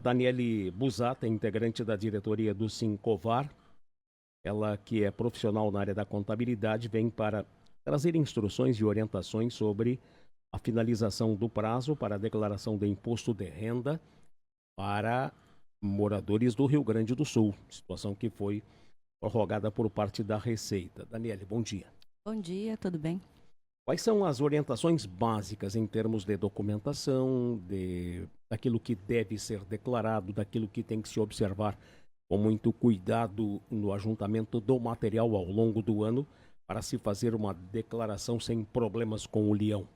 Daniele Busata, integrante da diretoria do Sincovar, ela que é profissional na área da contabilidade, vem para trazer instruções e orientações sobre a finalização do prazo para a declaração de imposto de renda para moradores do Rio Grande do Sul, situação que foi prorrogada por parte da Receita. Daniele, bom dia. Bom dia, tudo bem? Quais são as orientações básicas em termos de documentação, daquilo que deve ser declarado, daquilo que tem que se observar com muito cuidado no ajuntamento do material ao longo do ano para se fazer uma declaração sem problemas com o leão?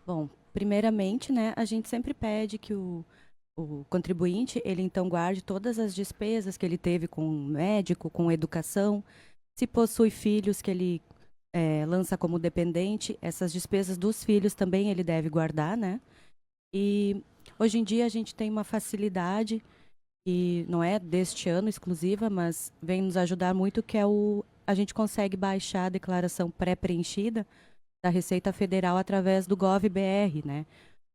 Bom, primeiramente, né, a gente sempre pede que o contribuinte, ele então guarde todas as despesas que ele teve com o médico, com educação, se possui filhos que ele lança como dependente, essas despesas dos filhos também ele deve guardar, né? E hoje em dia a gente tem uma facilidade, e não é deste ano exclusiva, mas vem nos ajudar muito, que é a gente consegue baixar a declaração pré-preenchida da Receita Federal através do Gov.br, né?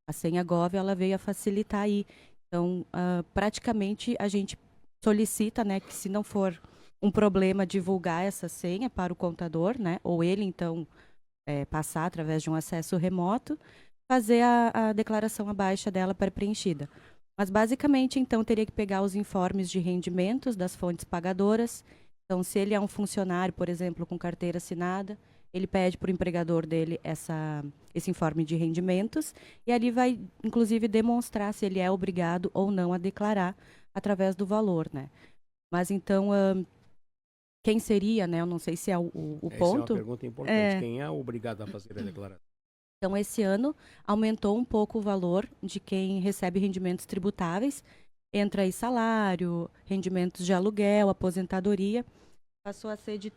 A senha Gov, ela veio a facilitar aí. Então, praticamente a gente solicita, né, que se não for um problema divulgar essa senha para o contador, né, ou ele então passar através de um acesso remoto, fazer a declaração abaixo dela pré-preenchida. Mas basicamente, então, teria que pegar os informes de rendimentos das fontes pagadoras. Então, se ele é um funcionário, por exemplo, com carteira assinada, ele pede para o empregador dele esse informe de rendimentos e ali vai, inclusive, demonstrar se ele é obrigado ou não a declarar através do valor, né? Mas então, quem seria, né? Eu não sei se é o Essa ponto. é uma pergunta importante. Quem é obrigado a fazer a declaração? Então, esse ano aumentou um pouco o valor de quem recebe rendimentos tributáveis. Entra aí salário, rendimentos de aluguel, aposentadoria. Passou a ser de R$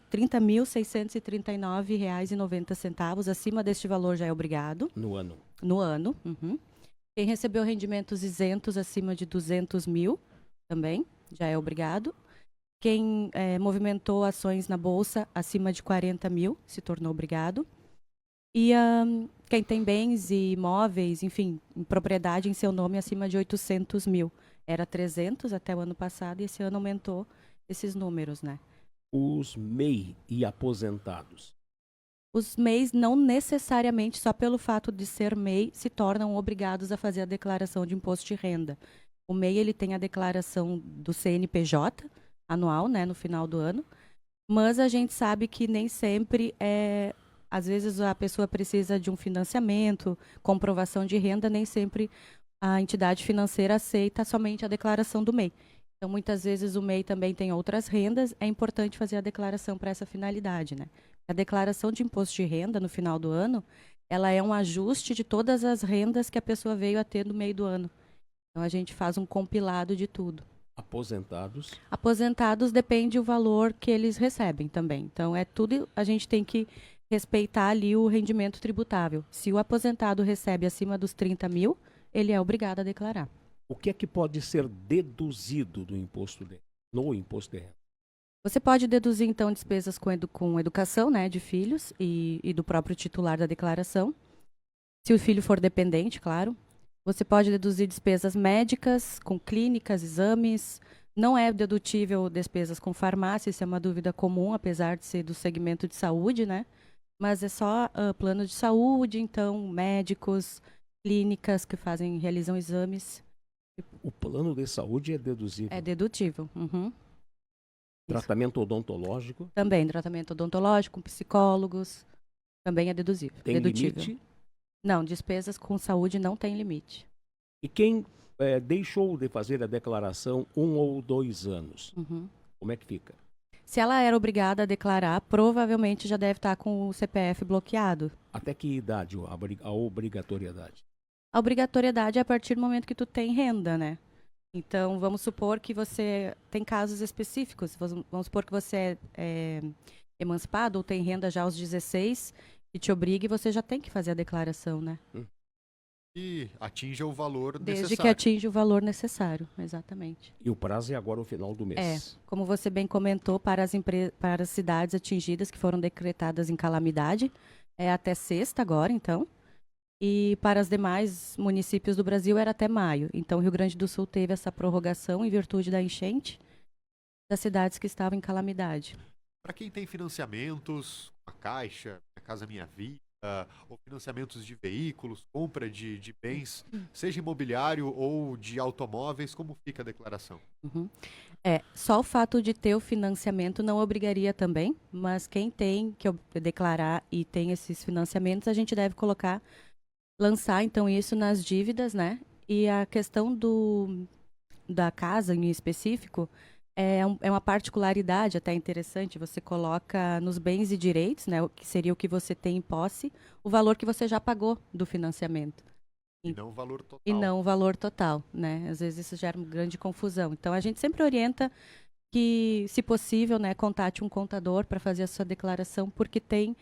30.639,90. Acima deste valor já é obrigado. No ano. No ano. Uhum. Quem recebeu rendimentos isentos acima de 200 mil também já é obrigado. Quem movimentou ações na Bolsa acima de 40 mil se tornou obrigado. E quem tem bens e imóveis, enfim, em propriedade em seu nome acima de 800 mil. Era 300 até o ano passado e esse ano aumentou esses números, né? Os MEI e aposentados. Os MEIs não necessariamente, só pelo fato de ser MEI, se tornam obrigados a fazer a declaração de imposto de renda. O MEI, ele tem a declaração do CNPJ anual, né, no final do ano, mas a gente sabe que nem sempre às vezes a pessoa precisa de um financiamento, comprovação de renda, nem sempre a entidade financeira aceita somente a declaração do MEI. Então, muitas vezes o MEI também tem outras rendas, é importante fazer a declaração para essa finalidade, né? A declaração de imposto de renda no final do ano, ela é um ajuste de todas as rendas que a pessoa veio a ter no meio do ano. Então, a gente faz um compilado de tudo. Aposentados? Aposentados depende o valor que eles recebem também. Então, tudo, a gente tem que respeitar ali o rendimento tributável. Se o aposentado recebe acima dos 30 mil, ele é obrigado a declarar. O que é que pode ser deduzido no imposto de renda? Você pode deduzir, então, despesas com educação, né, de filhos e do próprio titular da declaração. Se o filho for dependente, claro. Você pode deduzir despesas médicas, com clínicas, exames. Não é dedutível despesas com farmácia, isso é uma dúvida comum, apesar de ser do segmento de saúde, né? Mas é só plano de saúde, então, médicos, clínicas que realizam exames. O plano de saúde é deduzível? É dedutível. Uhum. Tratamento odontológico? Também, tratamento odontológico, com psicólogos, também é dedutível. Tem limite? Não, despesas com saúde não tem limite. E quem deixou de fazer a declaração 1 ou 2 anos, como é que fica? Se ela era obrigada a declarar, provavelmente já deve estar com o CPF bloqueado. Até que idade a obrigatoriedade? A obrigatoriedade é a partir do momento que tu tem renda, né? Então, vamos supor que você tem casos específicos. Vamos supor que você é emancipado ou tem renda já aos 16 e te obriga e você já tem que fazer a declaração, né? E atinja o valor Desde necessário. que atinja o valor necessário, exatamente. E o prazo é agora o final do mês. Como você bem comentou, para as cidades atingidas que foram decretadas em calamidade, é até sexta agora, então. e para os demais municípios do Brasil era até maio. Então, o Rio Grande do Sul teve essa prorrogação em virtude da enchente das cidades que estavam em calamidade. Para quem tem financiamentos, a Caixa, a Casa Minha Vida, ou financiamentos de veículos, compra de bens, seja imobiliário ou de automóveis, como fica a declaração? Uhum. Só o fato de ter o financiamento não obrigaria também, mas quem tem que declarar e tem esses financiamentos, a gente deve lançar então isso nas dívidas, né? E a questão da casa em específico é uma particularidade até interessante. Você coloca nos bens e direitos, né? Que seria o que você tem em posse, o valor que você já pagou do financiamento. E não o valor total. E não o valor total, né? Às vezes isso gera uma grande confusão. Então a gente sempre orienta que, se possível, né, contate um contador para fazer a sua declaração, porque tem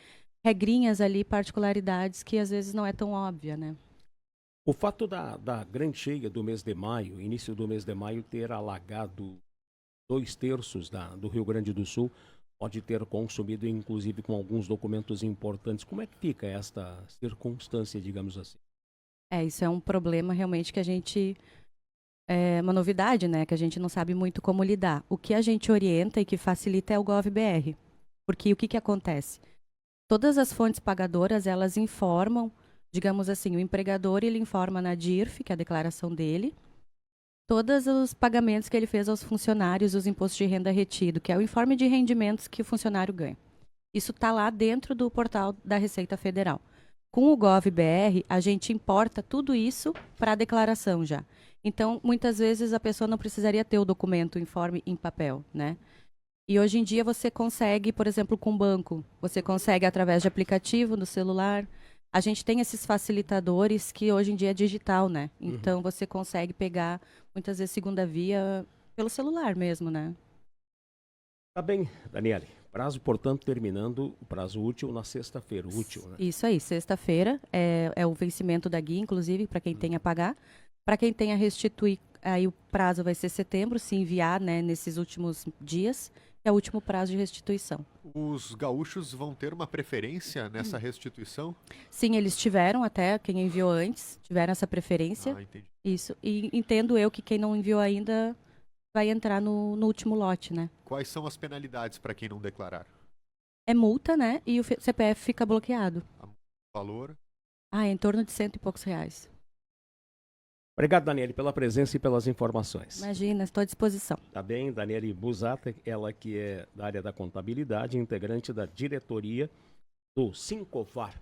regrinhas ali, particularidades que às vezes não é tão óbvia, né? O fato da grande cheia do mês de maio, início do mês de maio, ter alagado 2/3 do Rio Grande do Sul, pode ter consumido, inclusive, com alguns documentos importantes. Como é que fica esta circunstância, digamos assim? Isso é um problema realmente que a gente... É uma novidade, né? Que a gente não sabe muito como lidar. O que a gente orienta e que facilita é o GovBR. Porque o que acontece? Todas as fontes pagadoras, elas informam, digamos assim, o empregador, ele informa na DIRF, que é a declaração dele, todos os pagamentos que ele fez aos funcionários, os impostos de renda retido, que é o informe de rendimentos que o funcionário ganha. Isso está lá dentro do portal da Receita Federal. Com o GovBR, a gente importa tudo isso para a declaração já. Então, muitas vezes a pessoa não precisaria ter o documento, o informe em papel, né? E hoje em dia você consegue, por exemplo, com o banco, você consegue através de aplicativo no celular. A gente tem esses facilitadores que hoje em dia é digital, né? Então você consegue pegar, muitas vezes, segunda via pelo celular mesmo, né? Tá bem, Daniele. Prazo, portanto, terminando o prazo útil na sexta-feira. Útil, né? Isso aí, sexta-feira é o vencimento da guia, inclusive, para quem tem a pagar. Para quem tem a restituir, aí o prazo vai ser setembro, se enviar, né, nesses últimos dias, é o último prazo de restituição. Os gaúchos vão ter uma preferência nessa restituição? Sim, eles tiveram até, quem enviou antes, tiveram essa preferência. Ah, entendi. Isso, e entendo eu que quem não enviou ainda vai entrar no último lote, né? Quais são as penalidades para quem não declarar? É multa, né? E o CPF fica bloqueado. O valor? É em torno de R$100 e poucos. Obrigado, Daniele, pela presença e pelas informações. Imagina, estou à disposição. Tá bem, Daniele Busata, ela que é da área da contabilidade, integrante da diretoria do Sincovar.